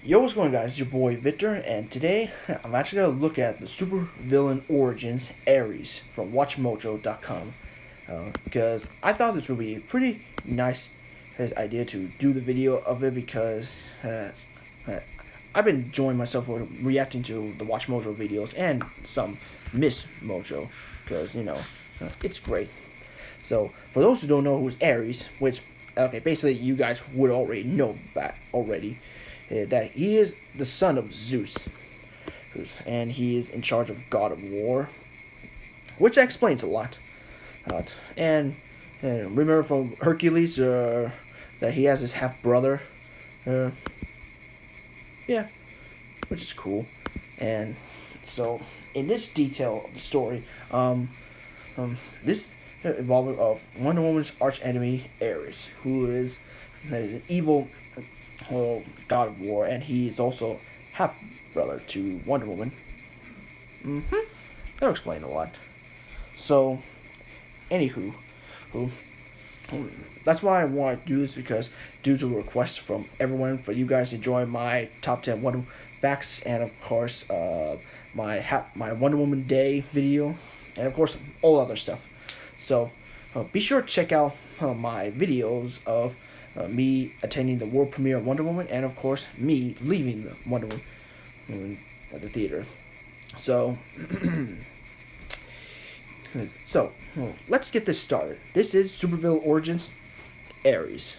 Yo, what's going on, guys? It's your boy Victor, and today I'm actually going to look at the Supervillain Origins Ares from WatchMojo.com because I thought this would be a pretty nice idea to do the video of it because I've been enjoying myself reacting to the Watch Mojo videos and some Miss Mojo because, it's great. So, for those who don't know who's Ares, which, okay, basically you guys would already know that already, that he is the son of Zeus, and he is in charge of God of War, which explains a lot. And remember from Hercules that he has his half brother, yeah, which is cool. And so in this detail of the story, this involvement of Wonder Woman's arch enemy Ares, who is an evil God of War, and he's also half brother to Wonder Woman. That'll explain a lot. So, anywho, that's why I want to do this, because due to requests from everyone for you guys to join my top 10 Wonder facts, and of course my Wonder Woman Day video, and of course all other stuff. So be sure to check out my videos of me attending the world premiere of Wonder Woman, and of course me leaving the Wonder Woman at the theater. So, let's get this started. This is Supervillain Origins Ares.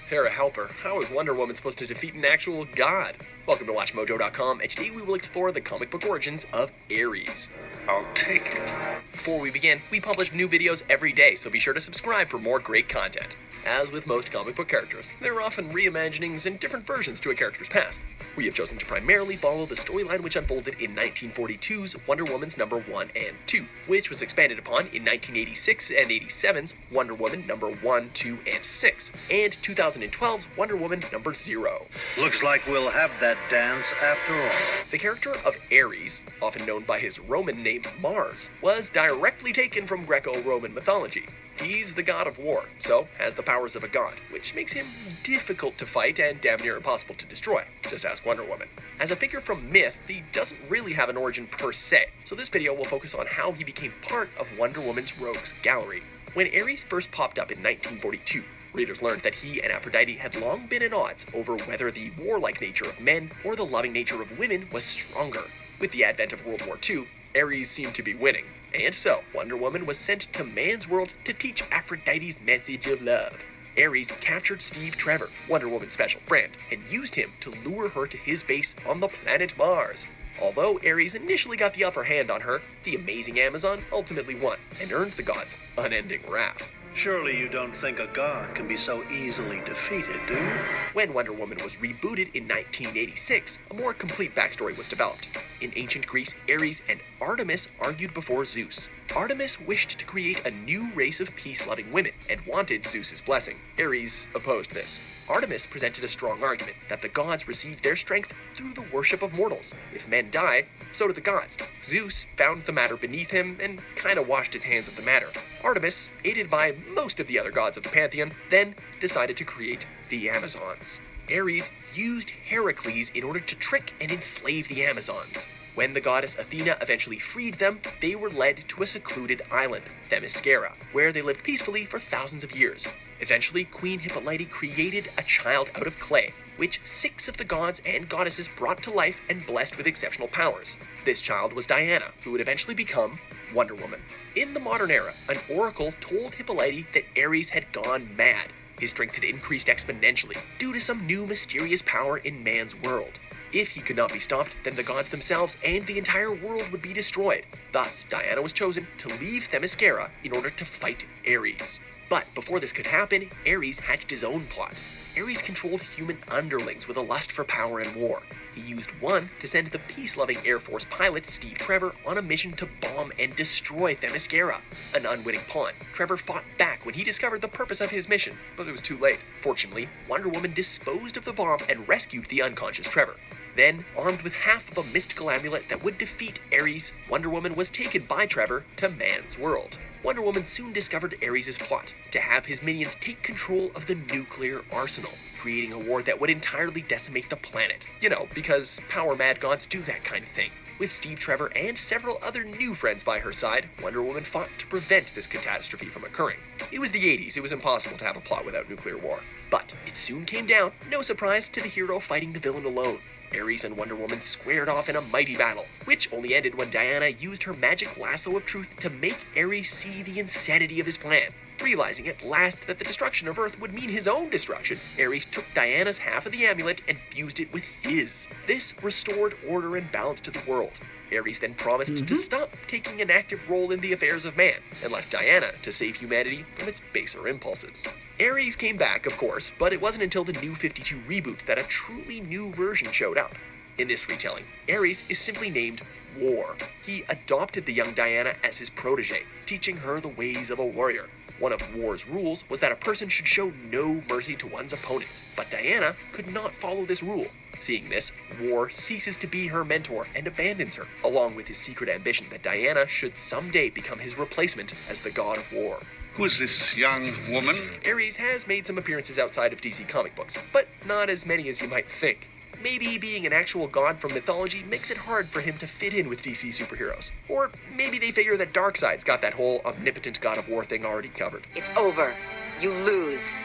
Hera Helper, how is Wonder Woman supposed to defeat an actual god? Welcome to WatchMojo.com, and today we will explore the comic book origins of Ares. I'll take it. Before we begin, we publish new videos every day, so be sure to subscribe for more great content. As with most comic book characters, there are often reimaginings and different versions to a character's past. We have chosen to primarily follow the storyline which unfolded in 1942's Wonder Woman's number 1 and 2, which was expanded upon in 1986 and 87's Wonder Woman number 1, 2, and 6, and 2012's Wonder Woman number 0. Looks like we'll have that dance after all. The character of Ares, often known by his Roman name Mars, was directly taken from Greco-Roman mythology. He's the god of war, so has the powers of a god, which makes him difficult to fight and damn near impossible to destroy. Just ask Wonder Woman. As a figure from myth, he doesn't really have an origin per se, so this video will focus on how he became part of Wonder Woman's rogues gallery. When Ares first popped up in 1942, readers learned that he and Aphrodite had long been at odds over whether the warlike nature of men or the loving nature of women was stronger. With the advent of World War II, Ares seemed to be winning, and so Wonder Woman was sent to man's world to teach Aphrodite's message of love. Ares captured Steve Trevor, Wonder Woman's special friend, and used him to lure her to his base on the planet Mars. Although Ares initially got the upper hand on her, the amazing Amazon ultimately won and earned the gods unending wrath. Surely you don't think a god can be so easily defeated, do you? When Wonder Woman was rebooted in 1986, a more complete backstory was developed. In ancient Greece, Ares and Artemis argued before Zeus. Artemis wished to create a new race of peace-loving women and wanted Zeus's blessing. Ares opposed this. Artemis presented a strong argument that the gods received their strength through the worship of mortals. If men die, so do the gods. Zeus found the matter beneath him and kinda washed his hands of the matter. Artemis, aided by most of the other gods of the pantheon, then decided to create the Amazons. Ares used Heracles in order to trick and enslave the Amazons. When the goddess Athena eventually freed them, they were led to a secluded island, Themyscira, where they lived peacefully for thousands of years. Eventually, Queen Hippolyte created a child out of clay, which 6 of the gods and goddesses brought to life and blessed with exceptional powers. This child was Diana, who would eventually become Wonder Woman. In the modern era, an oracle told Hippolyte that Ares had gone mad. His strength had increased exponentially due to some new mysterious power in man's world. If he could not be stopped, then the gods themselves and the entire world would be destroyed. Thus, Diana was chosen to leave Themyscira in order to fight Ares. But before this could happen, Ares hatched his own plot. Ares controlled human underlings with a lust for power and war. He used one to send the peace-loving Air Force pilot, Steve Trevor, on a mission to bomb and destroy Themyscira. An unwitting pawn, Trevor fought back when he discovered the purpose of his mission, but it was too late. Fortunately, Wonder Woman disposed of the bomb and rescued the unconscious Trevor. Then, armed with half of a mystical amulet that would defeat Ares, Wonder Woman was taken by Trevor to man's world. Wonder Woman soon discovered Ares' plot to have his minions take control of the nuclear arsenal, creating a war that would entirely decimate the planet. You know, because power-mad gods do that kind of thing. With Steve Trevor and several other new friends by her side, Wonder Woman fought to prevent this catastrophe from occurring. It was the 80s, it was impossible to have a plot without nuclear war. But it soon came down, no surprise, to the hero fighting the villain alone. Ares and Wonder Woman squared off in a mighty battle, which only ended when Diana used her magic lasso of truth to make Ares see the insanity of his plan. Realizing at last that the destruction of Earth would mean his own destruction, Ares took Diana's half of the amulet and fused it with his. This restored order and balance to the world. Ares then promised to stop taking an active role in the affairs of man, and left Diana to save humanity from its baser impulses. Ares came back, of course, but it wasn't until the New 52 reboot that a truly new version showed up. In this retelling, Ares is simply named War. He adopted the young Diana as his protege, teaching her the ways of a warrior. One of War's rules was that a person should show no mercy to one's opponents, but Diana could not follow this rule. Seeing this, War ceases to be her mentor and abandons her, along with his secret ambition that Diana should someday become his replacement as the god of war. Who's this young woman? Ares has made some appearances outside of DC comic books, but not as many as you might think. Maybe being an actual god from mythology makes it hard for him to fit in with DC superheroes. Or maybe they figure that Darkseid's got that whole omnipotent god of war thing already covered. It's over. You lose.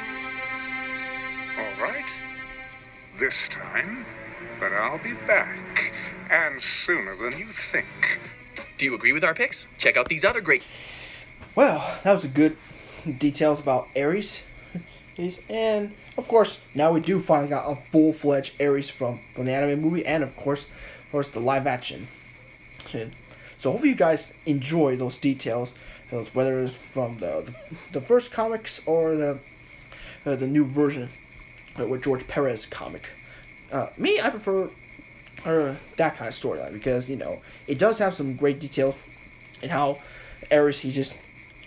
All right. This time, but I'll be back, and sooner than you think. Do you agree with our picks? Check out these other great... Well, that was a good details about Ares. And, of course, now we do finally got a full-fledged Ares from the anime movie and, of course, the live action. So hopefully you guys enjoy those details, whether it's from the first comics or the new version with George Perez comic. Me, I prefer that kind of storyline because, you know, it does have some great details in how Ares, he just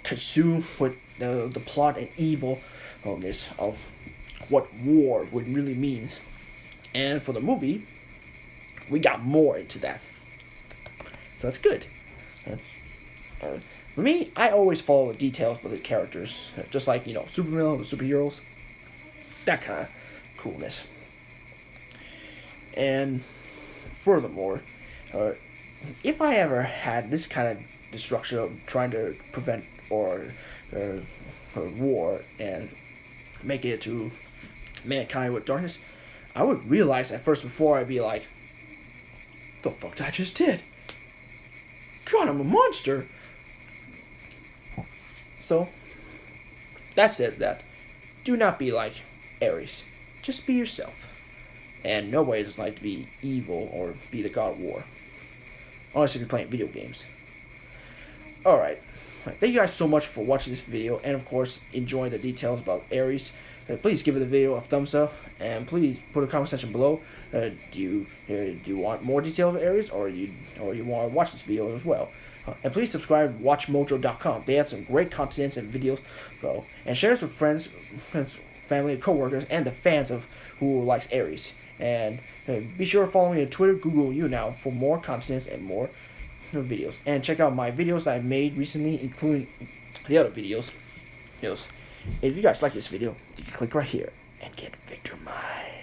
consumed with the plot and evil of what war would really means. And for the movie, we got more into that. So that's good. For me, I always follow the details for the characters. Just like, you know, Supervillian, the superheroes. That kind of coolness. And furthermore, if I ever had this kind of destruction of trying to prevent or war and make it to mankind with darkness, I would realize at first before I'd be like, the fuck did I just did? God, I'm a monster. So, that says that. Do not be like Ares. Just be yourself. And nobody doesn't like to be evil or be the god of war. Unless if you're playing video games. Alright. Thank you guys so much for watching this video. And of course, enjoying the details about Ares. Please give the video a thumbs up. And please put a comment section below. Do you want more details of Ares? Or you want to watch this video as well. And please subscribe to WatchMojo.com. They have some great content and videos. And share this with friends, family, and co-workers, and the fans of who likes Ares. And be sure to follow me on Twitter, Google You Now for more content and more videos. And check out my videos I made recently, including the other videos. If you guys like this video, you can click right here and get Victor Mine.